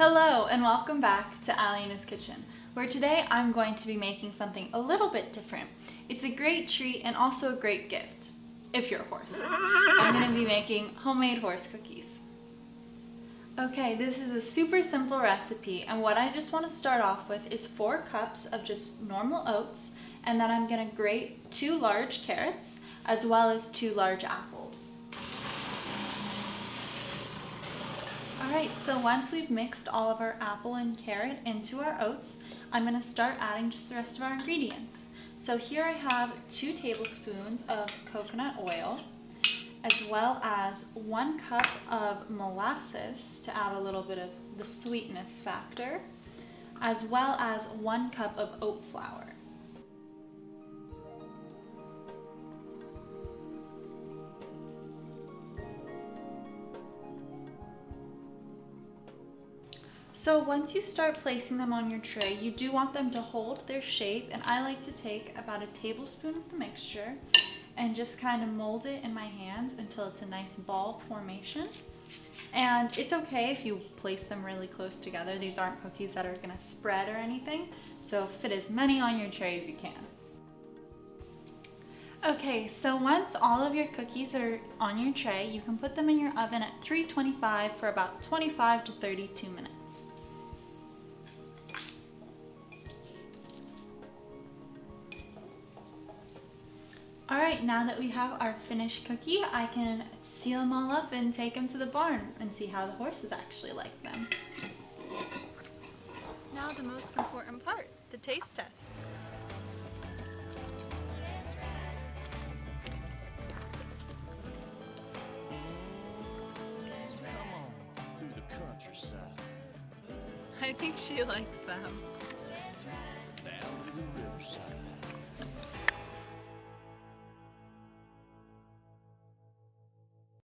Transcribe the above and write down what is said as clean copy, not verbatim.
Hello and welcome back to Alina's Kitchen, where today I'm going to be making something a little bit different. It's a great treat and also a great gift, if you're a horse. I'm going to be making homemade horse cookies. Okay, this is a super simple recipe, and what I just want to start off with is 4 cups of just normal oats, and then I'm going to grate 2 large carrots as well as 2 large apples. Alright, so once we've mixed all of our apple and carrot into our oats, I'm going to start adding just the rest of our ingredients. So here I have 2 tablespoons of coconut oil, as well as 1 cup of molasses to add a little bit of the sweetness factor, as well as 1 cup of oat flour. So once you start placing them on your tray, you do want them to hold their shape, and I like to take about a tablespoon of the mixture and just kind of mold it in my hands until it's a nice ball formation. And it's okay if you place them really close together. These aren't cookies that are going to spread or anything, so fit as many on your tray as you can. Okay, so once all of your cookies are on your tray, you can put them in your oven at 325 for about 25 to 32 minutes. Alright, now that we have our finished cookie, I can seal them all up and take them to the barn and see how the horses actually like them. Now the most important part, the taste test. Come on, through the countryside. I think she likes them.